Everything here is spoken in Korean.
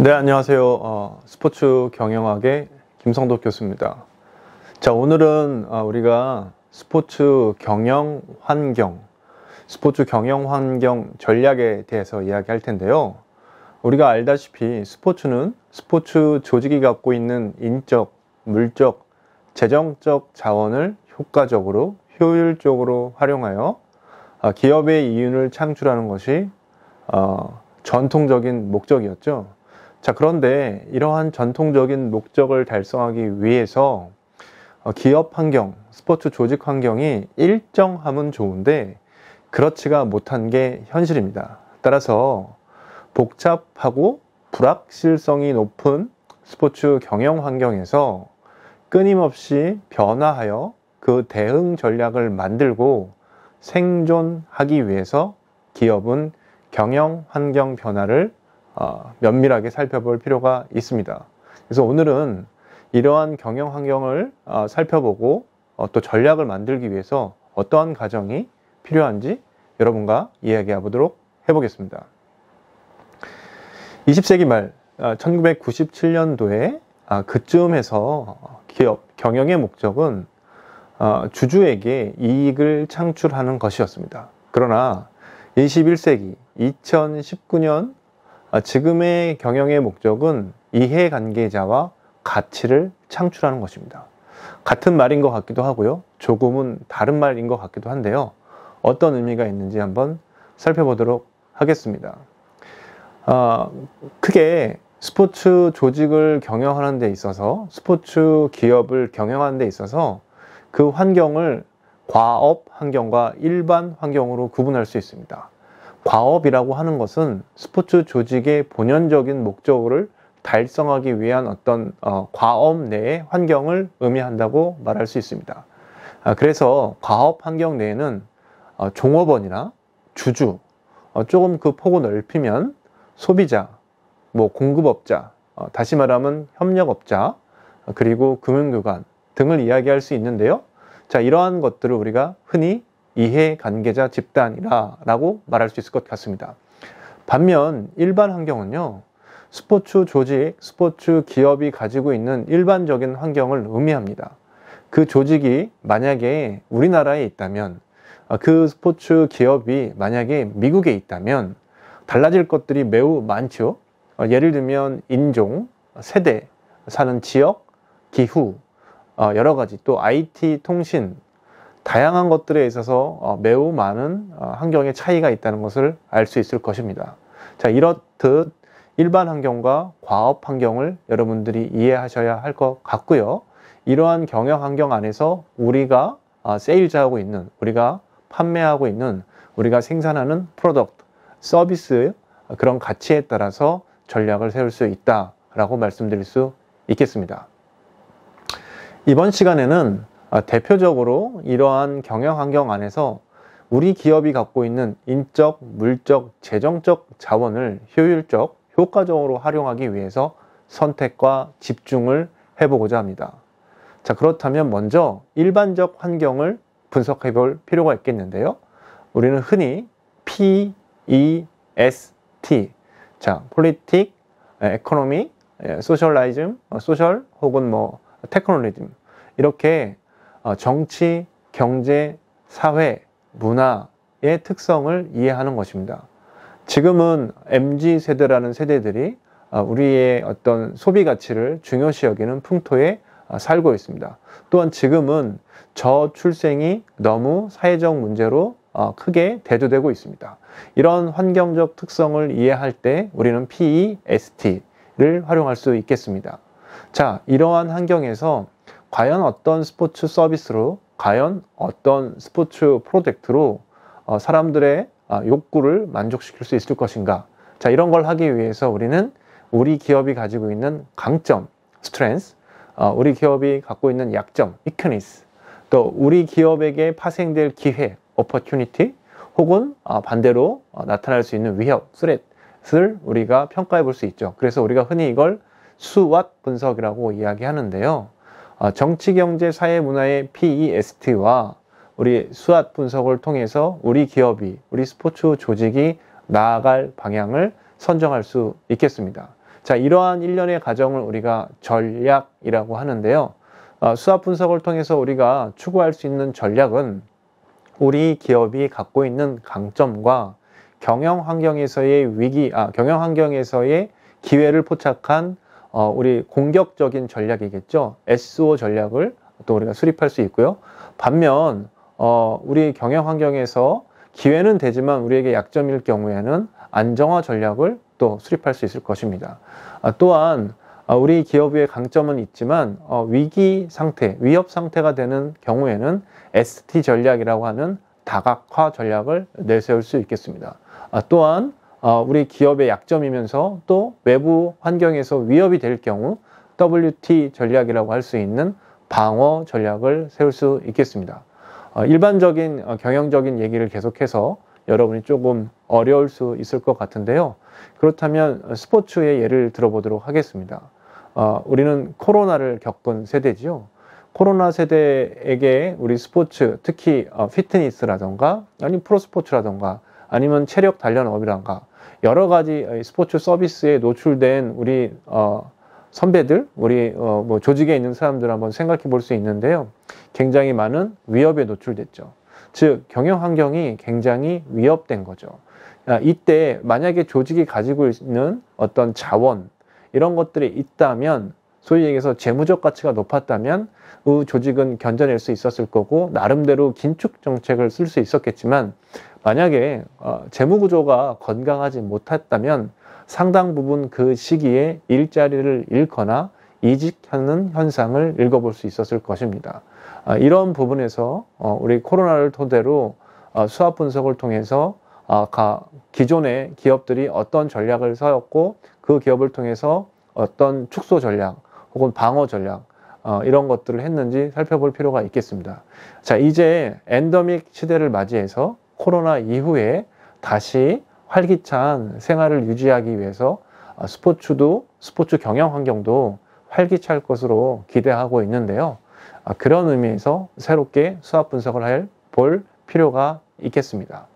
네, 안녕하세요. 스포츠 경영학의 김성덕 교수입니다. 자, 오늘은 우리가 스포츠 경영 환경 전략에 대해서 이야기할 텐데요. 우리가 알다시피 스포츠는 스포츠 조직이 갖고 있는 인적, 물적, 재정적 자원을 효과적으로, 효율적으로 활용하여 기업의 이윤을 창출하는 것이 전통적인 목적이었죠. 자, 그런데 이러한 전통적인 목적을 달성하기 위해서 기업 환경, 스포츠 조직 환경이 일정하면 좋은데 그렇지가 못한 게 현실입니다. 따라서 복잡하고 불확실성이 높은 스포츠 경영 환경에서 끊임없이 변화하여 그 대응 전략을 만들고 생존하기 위해서 기업은 경영 환경 변화를 면밀하게 살펴볼 필요가 있습니다. 그래서 오늘은 이러한 경영 환경을 살펴보고 또 전략을 만들기 위해서 어떠한 과정이 필요한지 여러분과 이야기해 보도록 해보겠습니다. 20세기 말 1997년도에 그쯤에서 기업 경영의 목적은 주주에게 이익을 창출하는 것이었습니다. 그러나 21세기 2019년 지금의 경영의 목적은 이해관계자와 가치를 창출하는 것입니다. 같은 말인 것 같기도 하고요. 조금은 다른 말인 것 같기도 한데요. 어떤 의미가 있는지 한번 살펴보도록 하겠습니다. 크게 스포츠 조직을 경영하는 데 있어서, 스포츠 기업을 경영하는 데 있어서 그 환경을 과업 환경과 일반 환경으로 구분할 수 있습니다. 과업이라고 하는 것은 스포츠 조직의 본연적인 목적을 달성하기 위한 어떤 과업 내의 환경을 의미한다고 말할 수 있습니다. 그래서 과업 환경 내에는 종업원이나 주주, 조금 그 폭을 넓히면 소비자, 공급업자, 다시 말하면 협력업자, 그리고 금융기관 등을 이야기할 수 있는데요. 자, 이러한 것들을 우리가 흔히 이해관계자 집단이라고 말할 수 있을 것 같습니다. 반면 일반 환경은요, 스포츠 조직, 스포츠 기업이 가지고 있는 일반적인 환경을 의미합니다. 그 조직이 만약에 우리나라에 있다면, 그 스포츠 기업이 만약에 미국에 있다면 달라질 것들이 매우 많죠. 예를 들면 인종, 세대, 사는 지역, 기후, 여러 가지, 또 IT, 통신, 다양한 것들에 있어서 매우 많은 환경의 차이가 있다는 것을 알 수 있을 것입니다. 자, 이렇듯 일반 환경과 과업 환경을 여러분들이 이해하셔야 할 것 같고요. 이러한 경영 환경 안에서 우리가 세일즈하고 있는, 우리가 판매하고 있는, 우리가 생산하는 프로덕트, 서비스, 그런 가치에 따라서 전략을 세울 수 있다라고 말씀드릴 수 있겠습니다. 이번 시간에는 대표적으로 이러한 경영 환경 안에서 우리 기업이 갖고 있는 인적, 물적, 재정적 자원을 효율적, 효과적으로 활용하기 위해서 선택과 집중을 해보고자 합니다. 자, 그렇다면 먼저 일반적 환경을 분석해 볼 필요가 있겠는데요. 우리는 흔히 PEST, 자, Politics, Economic, Socialism, Social 혹은 Technologism, 이렇게 정치, 경제, 사회, 문화의 특성을 이해하는 것입니다. 지금은 MZ세대라는 세대들이 우리의 어떤 소비 가치를 중요시 여기는 풍토에 살고 있습니다. 또한 지금은 저출생이 너무 사회적 문제로 크게 대두되고 있습니다. 이런 환경적 특성을 이해할 때 우리는 PEST를 활용할 수 있겠습니다. 자, 이러한 환경에서 과연 어떤 스포츠 서비스로, 과연 어떤 스포츠 프로젝트로 사람들의 욕구를 만족시킬 수 있을 것인가. 자, 이런 걸 하기 위해서 우리는 우리 기업이 가지고 있는 강점, strength, 우리 기업이 갖고 있는 약점, weakness, 또 우리 기업에게 파생될 기회, opportunity, 혹은 반대로 나타날 수 있는 위협, threat을 우리가 평가해 볼 수 있죠. 그래서 우리가 흔히 이걸 SWOT 분석이라고 이야기하는데요. 정치, 경제, 사회, 문화의 PEST와 우리 SWOT 분석을 통해서 우리 기업이, 우리 스포츠 조직이 나아갈 방향을 선정할 수 있겠습니다. 자, 이러한 일련의 과정을 우리가 전략이라고 하는데요. 수압 분석을 통해서 우리가 추구할 수 있는 전략은 우리 기업이 갖고 있는 강점과 경영 환경에서의 경영 환경에서의 기회를 포착한 우리 공격적인 전략이겠죠. SO 전략을 또 우리가 수립할 수 있고요. 반면 우리 경영 환경에서 기회는 되지만 우리에게 약점일 경우에는 안정화 전략을 또 수립할 수 있을 것입니다. 또한 우리 기업의 강점은 있지만 위기 상태, 위협 상태가 되는 경우에는 ST 전략이라고 하는 다각화 전략을 내세울 수 있겠습니다. 또한 우리 기업의 약점이면서 또 외부 환경에서 위협이 될 경우 WT 전략이라고 할 수 있는 방어 전략을 세울 수 있겠습니다. 일반적인 경영적인 얘기를 계속해서 여러분이 조금 어려울 수 있을 것 같은데요. 그렇다면 스포츠의 예를 들어보도록 하겠습니다. 우리는 코로나를 겪은 세대지요. 코로나 세대에게 우리 스포츠, 특히 피트니스라던가 아니면 프로스포츠라던가 아니면 체력 단련업이란가 여러 가지 스포츠 서비스에 노출된 우리 선배들, 우리 뭐 조직에 있는 사람들 한번 생각해 볼 수 있는데요. 굉장히 많은 위협에 노출됐죠. 즉 경영 환경이 굉장히 위협된 거죠. 이때 만약에 조직이 가지고 있는 어떤 자원 이런 것들이 있다면 소위 얘기해서 재무적 가치가 높았다면 그 조직은 견뎌낼 수 있었을 거고 나름대로 긴축 정책을 쓸 수 있었겠지만 만약에 재무 구조가 건강하지 못했다면 상당 부분 그 시기에 일자리를 잃거나 이직하는 현상을 읽어볼 수 있었을 것입니다. 이런 부분에서 우리 코로나를 토대로 수압 분석을 통해서 기존의 기업들이 어떤 전략을 세웠고 그 기업을 통해서 어떤 축소 전략 혹은 방어 전략 이런 것들을 했는지 살펴볼 필요가 있겠습니다. 자, 이제 엔더믹 시대를 맞이해서 코로나 이후에 다시 활기찬 생활을 유지하기 위해서 스포츠 경영 환경도 활기찰 것으로 기대하고 있는데요. 그런 의미에서 새롭게 수압 분석을 볼 필요가 있겠습니다.